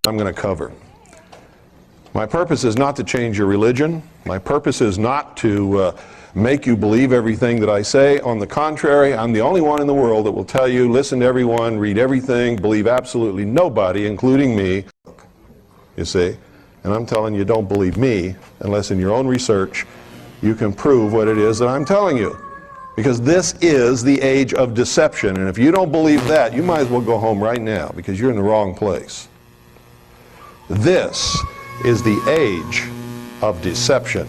I'm going to cover. My purpose is not to change your religion. My purpose is not to make you believe everything that I say. On the contrary, I'm the only one in the world that will tell you, listen to everyone, read everything, believe absolutely nobody, including me. You see? And I'm telling you, don't believe me unless in your own research you can prove what it is that I'm telling you. Because this is the age of deception. And if you don't believe that, you might as well go home right now because you're in the wrong place. This is the age of deception.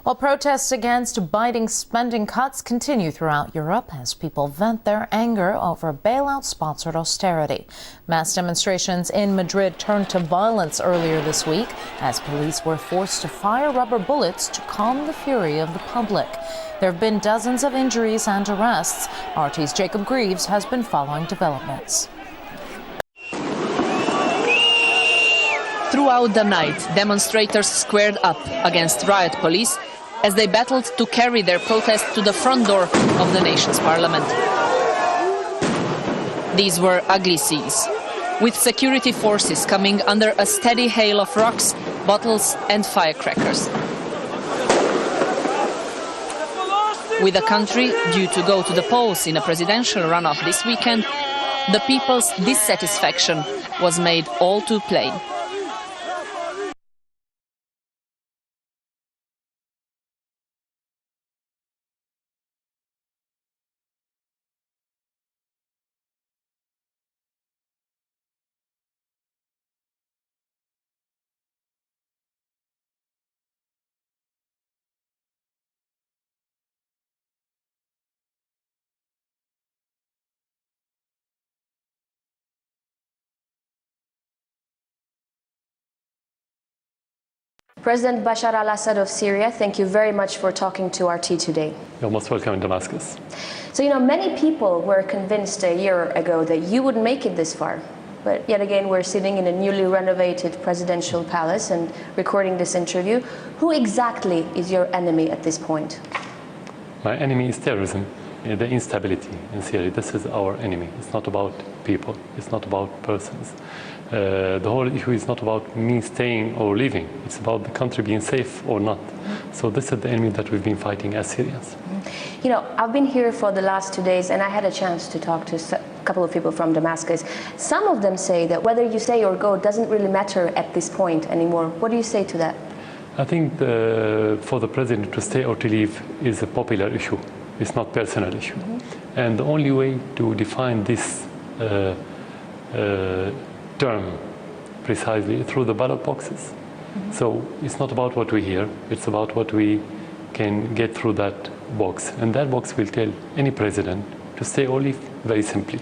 While protests against biting spending cuts continue throughout Europe as people vent their anger over bailout-sponsored austerity. Mass demonstrations in Madrid turned to violence earlier this week as police were forced to fire rubber bullets to calm the fury of the public. There have been dozens of injuries and arrests. RT's Jacob Greaves has been following developments. Throughout the night, demonstrators squared up against riot police as they battled to carry their protest to the front door of the nation's parliament. These were ugly scenes, with security forces coming under a steady hail of rocks, bottles and firecrackers. With the country due to go to the polls in a presidential runoff this weekend, the people's dissatisfaction was made all too plain. President Bashar al-Assad of Syria, thank you very much for talking to RT today. You're most welcome in Damascus. So, many people were convinced a year ago that you would make it this far. But yet again, we're sitting in a newly renovated presidential palace and recording this interview. Who exactly is your enemy at this point? My enemy is terrorism, the instability in Syria. This is our enemy. It's not about people. It's not about persons. The whole issue is not about me staying or leaving. It's about the country being safe or not. So this is the enemy that we've been fighting as Syrians. I've been here for the last 2 days and I had a chance to talk to a couple of people from Damascus. Some of them say that whether you stay or go doesn't really matter at this point anymore. What do you say to that? I think for the president to stay or to leave is a popular issue. It's not personal issue. And the only way to define this term precisely through the ballot boxes. So it's not about what we hear, it's about what we can get through that box. And that box will tell any president to stay or leave, very simply.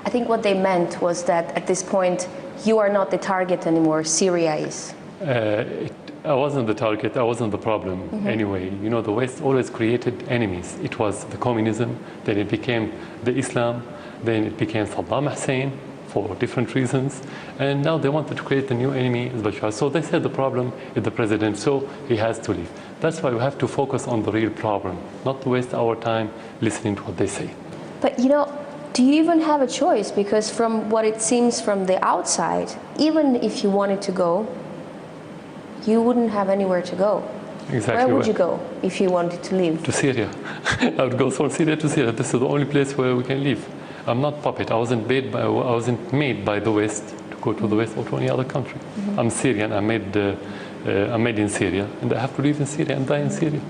I think what they meant was that at this point, you are not the target anymore, Syria is. I wasn't the target, I wasn't the problem anyway. The West always created enemies. It was the communism, then it became the Islam, then it became Saddam Hussein for different reasons. And now they wanted to create a new enemy, Bashar. So they said the problem is the president, so he has to leave. That's why we have to focus on the real problem, not to waste our time listening to what they say. But do you even have a choice? Because from what it seems from the outside, even if you wanted to go, you wouldn't have anywhere to go. Exactly. Where would you go if you wanted to leave? To Syria. I would go from Syria to Syria. This is the only place where we can live. I'm not puppet. I wasn't made by the West to go to the West or to any other country. I'm Syrian. I'm made in Syria, and I have to live in Syria and die in Syria.